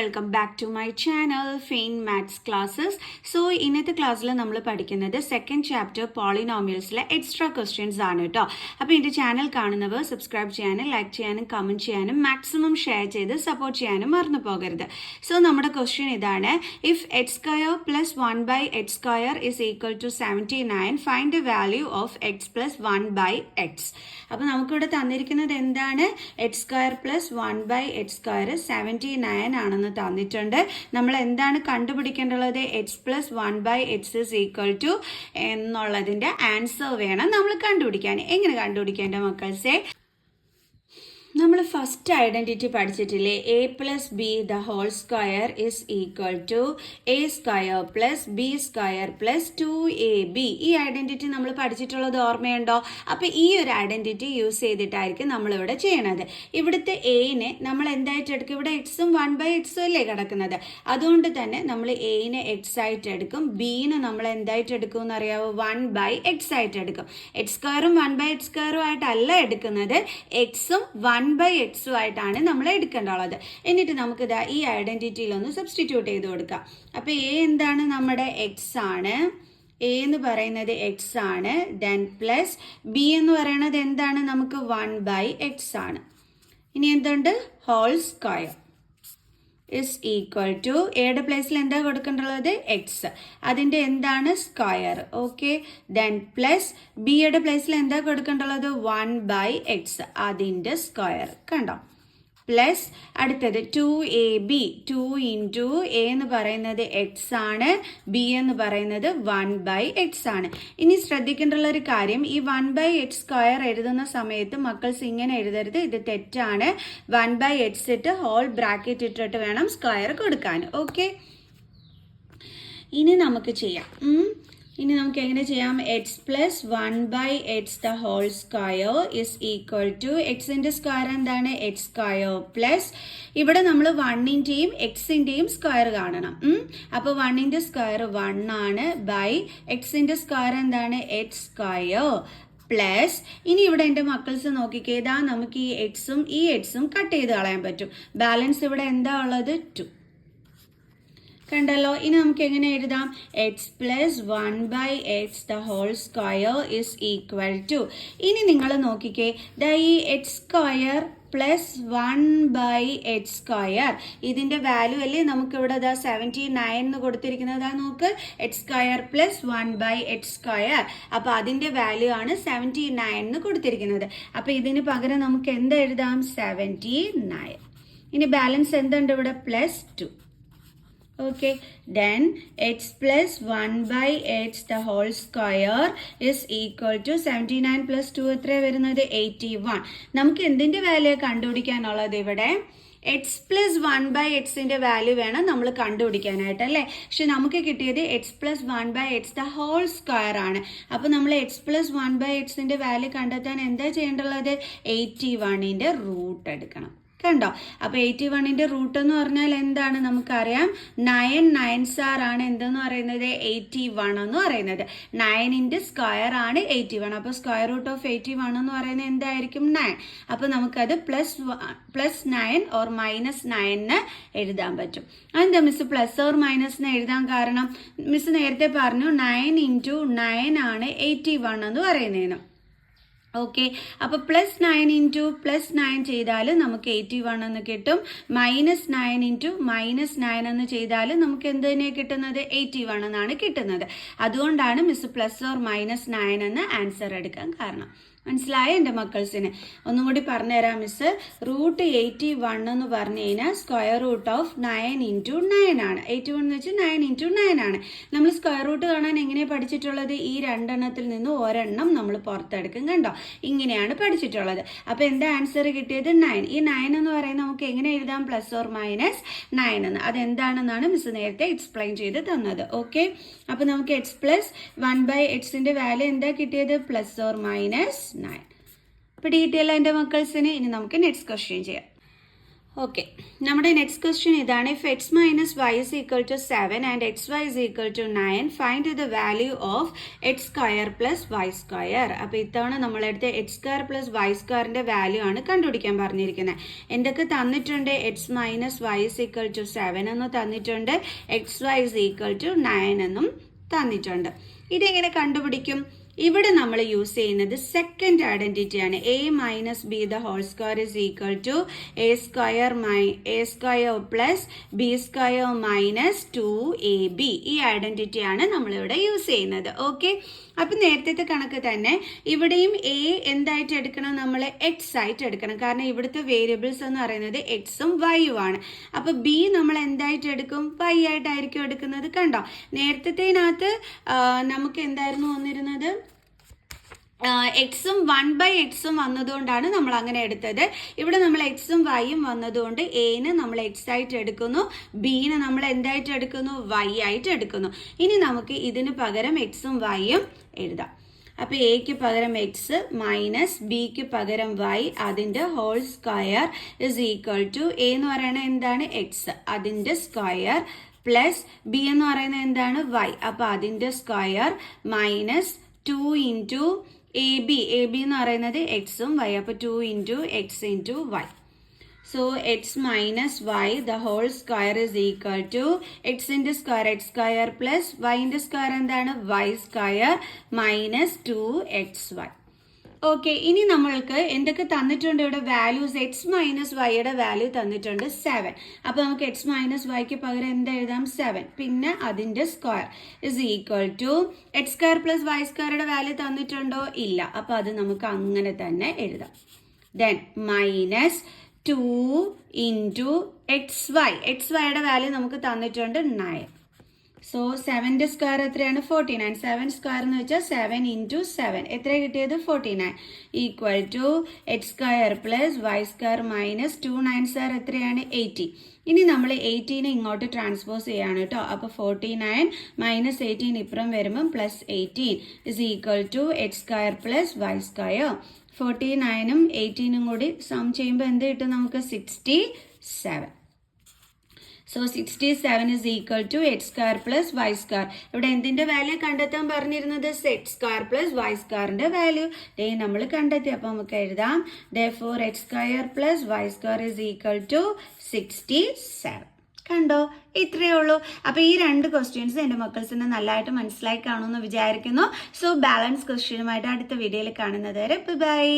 Welcome back to my channel fine maths classes. So ഇന്നത്തെ ക്ലാസ്സിൽ നമ്മൾ പഠിക്കുന്നത് സെക്കൻഡ് ചാപ്റ്റർ പോളിനോമിയൽസിലെ എക്സ്ട്രാ ക്വസ്റ്റ്യൻസ് ആണ് കേട്ടോ. അപ്പോൾ എൻ്റെ ചാനൽ കാണുന്നവർ സബ്സ്ക്രൈബ് ചെയ്യാനും ലൈക്ക് ചെയ്യാനും കമൻറ്റ് ചെയ്യാനും മാക്സിമം ഷെയർ ചെയ്ത് സപ്പോർട്ട് ചെയ്യാനും മറന്നു പോകരുത്. സോ നമ്മുടെ ക്വസ്റ്റ്യൻ ഇതാണ്: if x square plus 1/x square is equal to 79, find the value of x plus 1/x. അപ്പോൾ നമുക്കിവിടെ തന്നിരിക്കുന്നത് എന്താണ്? X square plus 1/x square 79 ആണെന്ന് തന്നിട്ടുണ്ട്. നമ്മൾ എന്താണ് കണ്ടുപിടിക്കേണ്ടത്? X plus 1/x is equal to എന്നുള്ളതിന്റെ ആൻസർ വേണം നമ്മൾ കണ്ടുപിടിക്കാൻ. എങ്ങനെ കണ്ടുപിടിക്കേണ്ട മക്കൾസേ? നമ്മൾ ഫസ്റ്റ് ഐഡന്റിറ്റി പഠിച്ചിട്ടില്ലേ? A plus B the whole square is equal to A square plus B square plus 2ab. ഈ ഐഡന്റിറ്റി നമ്മൾ പഠിച്ചിട്ടുള്ളത് ഓർമ്മയുണ്ടോ? അപ്പൊ ഈ ഒരു ഐഡന്റിറ്റി യൂസ് ചെയ്തിട്ടായിരിക്കും നമ്മളിവിടെ ചെയ്യണത്. ഇവിടുത്തെ എനെ നമ്മൾ എന്തായിട്ട് എടുക്കും? ഇവിടെ എക്സും 1/x അല്ലേ കിടക്കുന്നത്. അതുകൊണ്ട് തന്നെ നമ്മൾ എനെ എക്സ് ആയിട്ട് എടുക്കും, ബിനെ നമ്മൾ എന്തായിട്ട് എടുക്കും എന്നറിയാവോ? 1/x ആയിട്ട് എടുക്കും. എക്സ് സ്ക്വയറും 1/x സ്ക്വയറും ആയിട്ടല്ല എടുക്കുന്നത്, എക്സും 1/x ആയിട്ടാണ് നമ്മൾ എടുക്കേണ്ടുള്ളത്. എന്നിട്ട് നമുക്ക് ഇതാ ഈ ഐഡന്റിറ്റിയിൽ ഒന്ന് സബ്സ്റ്റിറ്റ്യൂട്ട് ചെയ്ത് കൊടുക്കാം. അപ്പൊ എ എന്താണ്? നമ്മുടെ എക്സ് ആണ്. എ എന്ന് പറയുന്നത് എക്സ് ആണ്. ദെൻ പ്ലസ് ബി എന്ന് പറയുന്നത് എന്താണ്? നമുക്ക് 1/x ആണ്. ഇനി എന്തുണ്ട്? Whole square is equal to എയുടെ പ്ലേസിൽ എന്താ കൊടുക്കേണ്ടുള്ളത്? എക്സ്. അതിന്റെ എന്താണ്? സ്ക്വയർ. ഓക്കെ. ദെൻ പ്ലസ് ബിയുടെ പ്ലേസിൽ എന്താ കൊടുക്കേണ്ടുള്ളത്? 1/x. അതിന്റെ സ്ക്വയർ. കണ്ടോ? പ്ലസ് അടുത്തത് 2ab. 2 ഇൻറ്റു എ എന്ന് പറയുന്നത് എക്സ് ആണ്, ബി എന്ന് പറയുന്നത് 1/x ആണ്. ഇനി ശ്രദ്ധിക്കേണ്ടുള്ള ഒരു കാര്യം, ഈ 1/x സ്ക്വയർ എഴുതുന്ന സമയത്ത് മക്കൾസ് ഇങ്ങനെ എഴുതരുത്, ഇത് തെറ്റാണ്. 1/x ഇട്ട് ഹോൾ ബ്രാക്കറ്റ് ഇട്ടിട്ട് വേണം സ്ക്വയർ കൊടുക്കാൻ. ഓക്കെ, ഇനി നമുക്ക് ചെയ്യാം. ഇനി നമുക്ക് എങ്ങനെ ചെയ്യാം? X plus 1/x the whole square is equal to എക്സിന്റെ സ്ക്വയർ എന്താണ്? എക്സ് സ്ക്വയർ പ്ലസ് ഇവിടെ നമ്മൾ 1ന്റെയും എക്സിന്റെയും സ്ക്വയർ കാണണം. അപ്പൊ 1ന്റെ സ്ക്വയർ 1 ആണ്, ബൈ എക്സിന്റെ സ്ക്വയർ എന്താണ്? എക്സ് സ്ക്വയർ പ്ലസ് ഇനി ഇവിടെ എൻ്റെ മക്കൾസ് നോക്കിക്കേ, ഇതാ നമുക്ക് ഈ എക്സും കട്ട് ചെയ്ത് കളയാൻ പറ്റും. ബാലൻസ് ഇവിടെ എന്താ ഉള്ളത്? 2. കണ്ടല്ലോ. ഇനി നമുക്ക് എങ്ങനെ എഴുതാം? X plus 1/x the whole square is equal to, ഇനി നിങ്ങൾ നോക്കിക്കേ, ഈ x square plus 1/x square ഇതിന്റെ വാല്യൂ അല്ലേ നമുക്ക് ഇവിടെ 79 എന്ന് കൊടുത്തിരിക്കുന്നത്. നോക്ക്, X square plus 1/x square. അപ്പൊ അതിന്റെ വാല്യൂ ആണ് 79 എന്ന് കൊടുത്തിരിക്കുന്നത്. അപ്പൊ ഇതിന് പകരം നമുക്ക് എന്ത് എഴുതാം? 79. ഇനി ബാലൻസ് എന്തുണ്ട് ഇവിടെ? Plus 2. Okay, then x plus 1/x the whole square is equal to 79 plus 2 എത്ര വരുന്നത്? 81. നമുക്ക് എന്തിന്റെ വാല്യൂ കണ്ടുപിടിക്കാനുള്ളത്? ഇവിടെ എക്സ് പ്ലസ് 1/xന്റെ വാല്യൂ വേണം നമ്മൾ കണ്ടുപിടിക്കാനായിട്ട് അല്ലേ. പക്ഷെ നമുക്ക് കിട്ടിയത് x plus 1/x the whole square ആണ്. അപ്പൊ നമ്മൾ എക്സ് പ്ലസ് 1/xന്റെ വാല്യൂ കണ്ടെത്താൻ എന്താ ചെയ്യേണ്ടുള്ളത്? 81ന്റെ റൂട്ട് എടുക്കണം. കണ്ടോ? അപ്പൊ 81ന്റെ റൂട്ട് എന്ന് പറഞ്ഞാൽ എന്താണ്? നമുക്കറിയാം 9 9s ആണ് എന്തെന്ന് പറയുന്നത്? 81 എന്ന് പറയുന്നത്. 9ന്റെ സ്ക്വയർ ആണ് 81. അപ്പൊ സ്ക്വയർ റൂട്ട് ഓഫ് 81 എന്ന് പറയുന്നത് എന്തായിരിക്കും? 9. അപ്പൊ നമുക്കത് പ്ലസ് 9 ഓർ -9 എഴുതാൻ പറ്റും. അതെന്താ മിസ് പ്ലസ് ഓർ മൈനസ് എഴുതാൻ കാരണം? മിസ് നേരത്തെ പറഞ്ഞു 9 ഇൻറ്റു 9 ആണ് 81 എന്ന് പറയുന്നതിന്. ഓക്കെ, അപ്പൊ പ്ലസ് 9 ഇൻറ്റു പ്ലസ് 9 ചെയ്താൽ നമുക്ക് 81 എന്ന് കിട്ടും. -9 ഇൻറ്റു -9 എന്ന് ചെയ്താൽ നമുക്ക് എന്ത് തന്നെയാണ് കിട്ടുന്നത്? 81 എന്നാണ് കിട്ടുന്നത്. അതുകൊണ്ടാണ് മിസ് പ്ലസ് ഓർ -9 എന്ന് ആൻസർ എടുക്കാൻ കാരണം. മനസ്സിലായ എൻ്റെ മക്കൾസിന്? ഒന്നും കൂടി പറഞ്ഞുതരാം മിസ്. റൂട്ട് 81 എന്ന് പറഞ്ഞു കഴിഞ്ഞാൽ സ്ക്വയർ റൂട്ട് ഓഫ് 9 ഇൻറ്റു 9 ആണ്. 81 എന്ന് വെച്ചാൽ 9 ഇൻറ്റു 9 ആണ്. നമ്മൾ സ്ക്വയർ റൂട്ട് കാണാൻ എങ്ങനെയാണ് പഠിച്ചിട്ടുള്ളത്? ഈ രണ്ടെണ്ണത്തിൽ നിന്ന് ഒരെണ്ണം നമ്മൾ പുറത്തെടുക്കും. കണ്ടോ? ഇങ്ങനെയാണ് പഠിച്ചിട്ടുള്ളത്. അപ്പൊ എന്താ ആൻസർ കിട്ടിയത്? 9. ഈ 9 എന്ന് പറയുന്നത് നമുക്ക് എങ്ങനെ എഴുതാം? പ്ലസ് ഓർ -9 എന്ന്. അതെന്താണെന്നാണ് മിസ് നേരത്തെ എക്സ്പ്ലെയിൻ ചെയ്ത് തന്നത്. ഓക്കെ, അപ്പൊ നമുക്ക് എക്സ് പ്ലസ് 1/xന്റെ വാല്യൂ എന്താ കിട്ടിയത്? Plus or -9. പിടികിട്ടിയല്ലോ എൻ്റെ മക്കൾസിന്? ഇനി നമുക്ക് നെക്സ്റ്റ് ക്വസ്റ്റ്യൻ ചെയ്യാം. ഓക്കെ, നമ്മുടെ നെക്സ്റ്റ് ക്വസ്റ്റ്യൻ ഇതാണ്. If x minus y is equal to 7 and x y is equal to 9 find the value of x square plus Y square. അപ്പോൾ ഇത്തവണ നമ്മളെടുത്ത് എക്സ് സ്ക്വയർ പ്ലസ് വൈ സ്ക്വയറിന്റെ value ആണ് കണ്ടുപിടിക്കാൻ പറഞ്ഞിരിക്കുന്നത്. എന്തൊക്കെ തന്നിട്ടുണ്ട്? X minus y is equal to 7 എന്ന് തന്നിട്ടുണ്ട്, x y is equal to 9 എന്നും തന്നിട്ടുണ്ട്. ഇതെങ്ങനെ കണ്ടുപിടിക്കും? ഇവിടെ നമ്മൾ യൂസ് ചെയ്യുന്നത് സെക്കൻഡ് ഐഡന്റിറ്റി ആണ്. A minus b the whole square is equal to A square plus B square minus 2ab. ഈ ഐഡന്റിറ്റി ആണ് നമ്മളിവിടെ യൂസ് ചെയ്യുന്നത്. ഓക്കെ, അപ്പൊ നേരത്തെ കണക്ക് തന്നെ ഇവിടെയും എ എന്തായിട്ട് എടുക്കണം? നമ്മൾ എക്സ് ആയിട്ട് എടുക്കണം. കാരണം ഇവിടുത്തെ വേരിയബിൾസ് എന്ന് പറയുന്നത് എക്സും വൈയും ആണ്. അപ്പൊ ബി നമ്മൾ എന്തായിട്ട് എടുക്കും? വൈ ആയിട്ടായിരിക്കും എടുക്കുന്നത്. കണ്ടോ, നേരത്തേനകത്ത് നമുക്ക് എന്തായിരുന്നു വന്നിരുന്നത്? എക്സും 1/x വന്നതുകൊണ്ടാണ് നമ്മൾ അങ്ങനെ എടുത്തത്. ഇവിടെ നമ്മൾ എക്സും വൈയും വന്നതുകൊണ്ട് എന് നമ്മൾ എക്സ് ആയിട്ട് എടുക്കുന്നു, ബിന് നമ്മൾ എന്തായിട്ട് എടുക്കുന്നു? വൈ ആയിട്ട് എടുക്കുന്നു. ഇനി നമുക്ക് ഇതിന് പകരം എക്സും വൈയും എഴുതാം. അപ്പൊ എക്ക് പകരം എക്സ് മൈനസ് ബിക്ക് പകരം വൈ, അതിന്റെ whole square is equal to a എന്ന് പറയുന്നത് എന്താണ്? എക്സ്, അതിന്റെ സ്ക്വയർ പ്ലസ് ബി എന്ന് പറയുന്നത് എന്താണ്? വൈ, അപ്പൊ അതിന്റെ square minus 2 into A B എന്ന് പറയുന്നത് എക്സും വൈ, അപ്പൊ 2 into X into Y. So X minus Y the whole square is equal to എക്സിന്റെ സ്ക്വയർ എക്സ് സ്ക്വയർ പ്ലസ് വൈന്റെ സ്ക്വയർ എന്താണ്? Y square minus 2xy. Okay, ഇനി നമ്മൾക്ക് എന്തൊക്കെ തന്നിട്ടുണ്ട്? ഇവിടെ വാല്യൂസ് എക്സ് മൈനസ് വൈയുടെ വാല്യൂ തന്നിട്ടുണ്ട് 7. അപ്പൊ നമുക്ക് എക്സ് മൈനസ് വൈക്ക് പകരം എന്ത് എഴുതാം? 7. പിന്നെ അതിന്റെ square is equal to X square plus Y സ്ക്വയറുടെ വാല്യൂ തന്നിട്ടുണ്ടോ? ഇല്ല. അപ്പൊ അത് നമുക്ക് അങ്ങനെ തന്നെ എഴുതാം. ദെൻ മൈനസ് 2 ഇൻറ്റു എക്സ് വൈയുടെ വാല്യൂ നമുക്ക് തന്നിട്ടുണ്ട് 9. സോ 7ന്റെ സ്ക്വയർ എത്രയാണ്? 49. 7 സ്ക്വയർ എന്ന് വെച്ചാൽ 7 ഇൻറ്റു 7 എത്ര കിട്ടിയത്? 49 equal to X square plus Y square minus 2 9 square എത്രയാണ്? 80. ഇനി നമ്മൾ 18 ഇങ്ങോട്ട് ട്രാൻസ്പോസ് ചെയ്യാണ് കേട്ടോ. അപ്പൊ 49 മൈനസ് 18 ഇപ്പുറം വരുമ്പം plus 18 is equal to X square plus Y square. 49ഉം 18ഉം കൂടി സം ചെയ്യുമ്പോൾ എന്ത് കിട്ടും നമുക്ക്? 67. So 67 is equal to x square plus y square. ഇവിടെ എന്തിന്റെ വാല്യൂ കണ്ടെത്താൻ പറഞ്ഞിരുന്നത്? എക്സ് സ്ക്വയർ പ്ലസ് വൈ സ്ക്വയറിന്റെ വാല്യൂ നമ്മൾ കണ്ടെത്തി. അപ്പൊ നമുക്ക് എഴുതാം therefore x square plus y square is equal to 67. കണ്ടോ, ഇത്രയേ ഉള്ളൂ. അപ്പൊ ഈ 2 ക്വസ്റ്റ്യൻസ് എന്റെ മക്കൾസിന് നല്ലതായിട്ട് മനസ്സിലായി കാണുമെന്ന് വിചാരിക്കുന്നു. സോ ബാലൻസ് ക്വസ്റ്റ്യനുമായിട്ട് അടുത്ത വീഡിയോയിൽ കാണുന്നത് വരെ ബൈ.